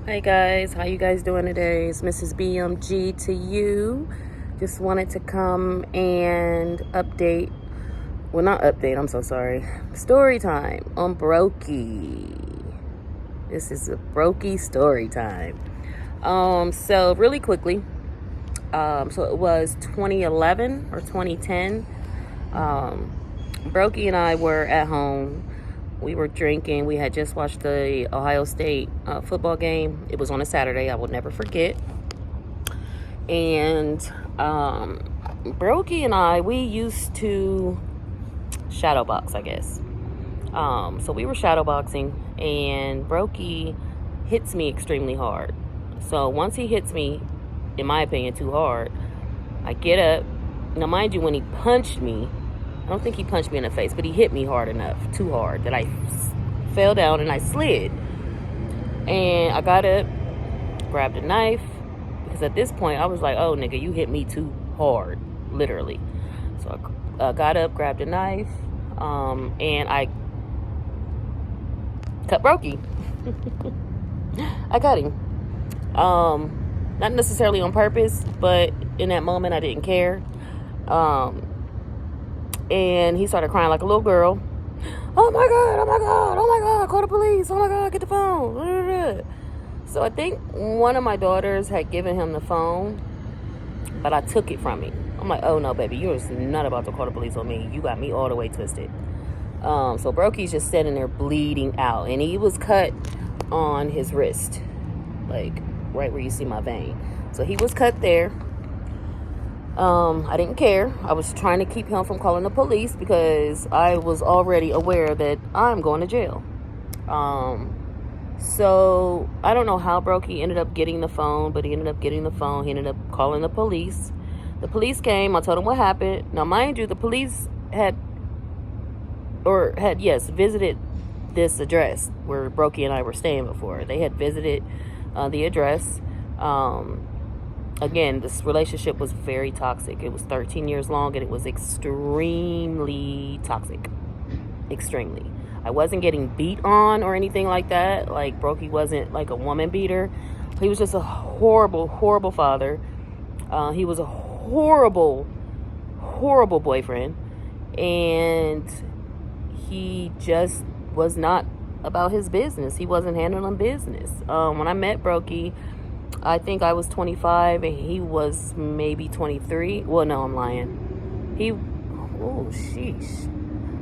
Hey guys, how you guys doing today? It's Mrs. BMG to you. Just wanted to come and update. Well, not update, I'm so sorry. Story time on Brokey. This is a Brokey story time. So really quickly, so it was 2011 or 2010. Brokey and I were at home. We were drinking. We had just watched the Ohio State football game. It was on a Saturday. I will never forget. And Brokey and I, we used to shadow box, I guess. So we were shadow boxing, and Brokey hits me extremely hard. So once he hits me, in my opinion, too hard, I get up. Now, mind you, when he punched me, I don't think he punched me in the face, but he hit me hard enough, too hard, that I fell down and I slid. And I got up, grabbed a knife, because at this point I was like, oh, nigga, you hit me too hard, literally. So I got up, grabbed a knife, and I cut Brokey. I cut him. Not necessarily on purpose, but in that moment I didn't care. And he started crying like a little girl. Oh my God, oh my God, oh my God, call the police, oh my God, get the phone. So I think one of my daughters had given him the phone, but I took it from him. I'm like, oh no, baby, you're not about to call the police on me. You got me all the way twisted. So Brokey's just sitting there bleeding out, and he was cut on his wrist, like right where you see my vein. So he was cut there. I didn't care. I was trying to keep him from calling the police because I was already aware that I'm going to jail. So I don't know how Brokey ended up getting the phone, but he ended up getting the phone. He ended up calling the police. The police came. I told them what happened. Now, mind you, the police had visited this address where Brokey and I were staying before. They had visited the address. Again, this relationship was very toxic. It was 13 years long, and it was extremely toxic. Extremely. I wasn't getting beat on or anything like that. Like, Brokey wasn't like a woman beater. He was just a horrible, horrible father. He was a horrible, horrible boyfriend. And he just was not about his business. He wasn't handling business. When I met Brokey, I think I was 25 and he was maybe 23. Well, no, I'm lying. Oh, sheesh.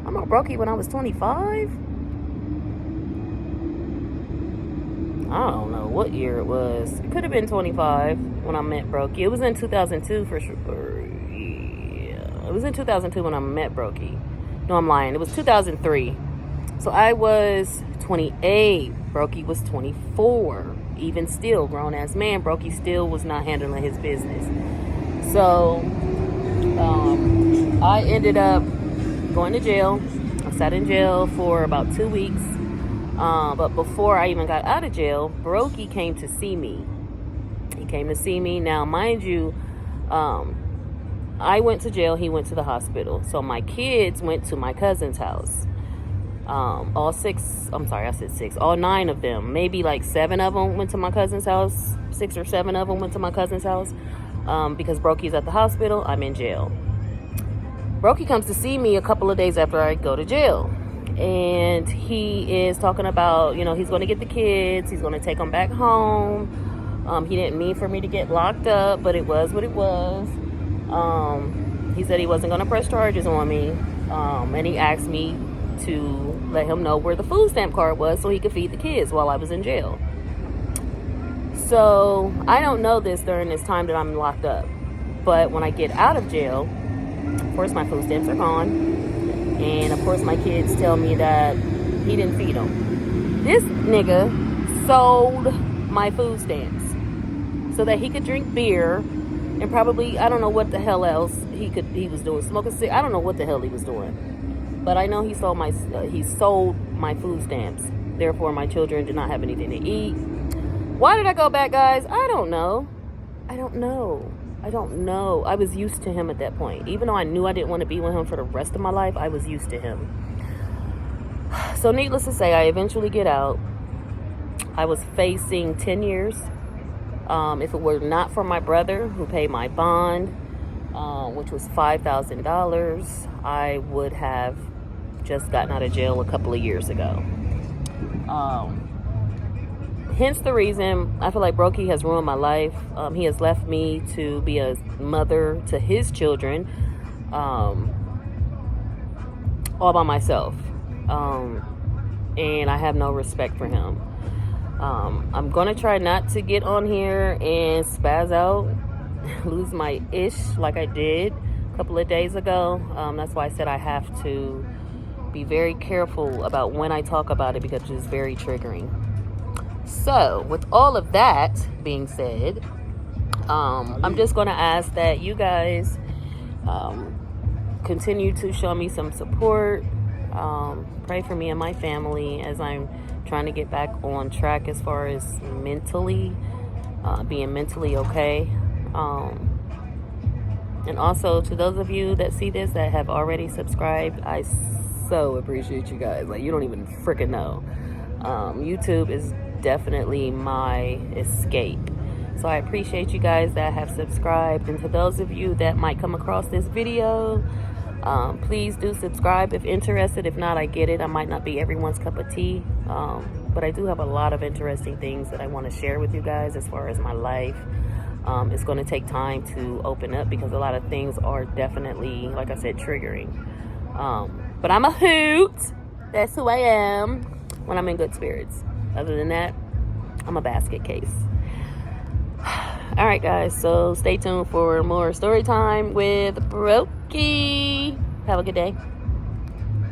I met Brokey when I was 25? I don't know what year it was. It could have been 25 when I met Brokey. It was in 2002 for sure. Yeah. It was in 2002 when I met Brokey. No, I'm lying. It was 2003. So I was 28. Brokey was 24. Even still, grown-ass man, Brokey still was not handling his business. So, I ended up going to jail. I sat in jail for about 2 weeks. But before I even got out of jail, Brokey came to see me. He came to see me. Now, mind you, I went to jail. He went to the hospital. So my kids went to my cousin's house. All 9 of them, maybe like 7 of them went to my cousin's house. 6 or 7 of them went to my cousin's house. Because Brokey's at the hospital, I'm in jail. Brokey comes to see me a couple of days after I go to jail. And he is talking about, he's going to get the kids. He's going to take them back home. He didn't mean for me to get locked up, but it was what it was. He said he wasn't going to press charges on me. And he asked me to let him know where the food stamp card was so he could feed the kids while I was in jail. So I don't know this during this time that I'm locked up. But when I get out of jail, of course my food stamps are gone. And of course my kids tell me that he didn't feed them. This nigga sold my food stamps so that he could drink beer and probably, I don't know what the hell else he was doing. Smoking cigarettes. I don't know what the hell he was doing. But I know he sold my food stamps. Therefore, my children did not have anything to eat. Why did I go back, guys? I don't know. I was used to him at that point. Even though I knew I didn't want to be with him for the rest of my life, I was used to him. So needless to say, I eventually get out. I was facing 10 years. If it were not for my brother who paid my bond, which was $5,000, I would have just gotten out of jail a couple of years ago. Hence the reason I feel like Brokey has ruined my life. He has left me to be a mother to his children, all by myself. And I have no respect for him. I'm gonna try not to get on here and spaz out, lose my ish like I did a couple of days ago. That's why I said I have to be very careful about when I talk about it, because it's very triggering. So with all of that being said, I'm just gonna ask that you guys continue to show me some support. Pray for me and my family as I'm trying to get back on track as far as mentally, being mentally okay. And also to those of you that see this that have already subscribed, I so appreciate you guys. Like, you don't even freaking know. YouTube is definitely my escape. So I appreciate you guys that have subscribed. And to those of you that might come across this video, please do subscribe if interested. If not, I get it. I might not be everyone's cup of tea. But I do have a lot of interesting things that I want to share with you guys as far as my life. It's going to take time to open up because a lot of things are definitely, like I said, triggering. But I'm a hoot. That's who I am when I'm in good spirits. Other than that, I'm a basket case. All right, guys. So stay tuned for more story time with Brokey. Have a good day.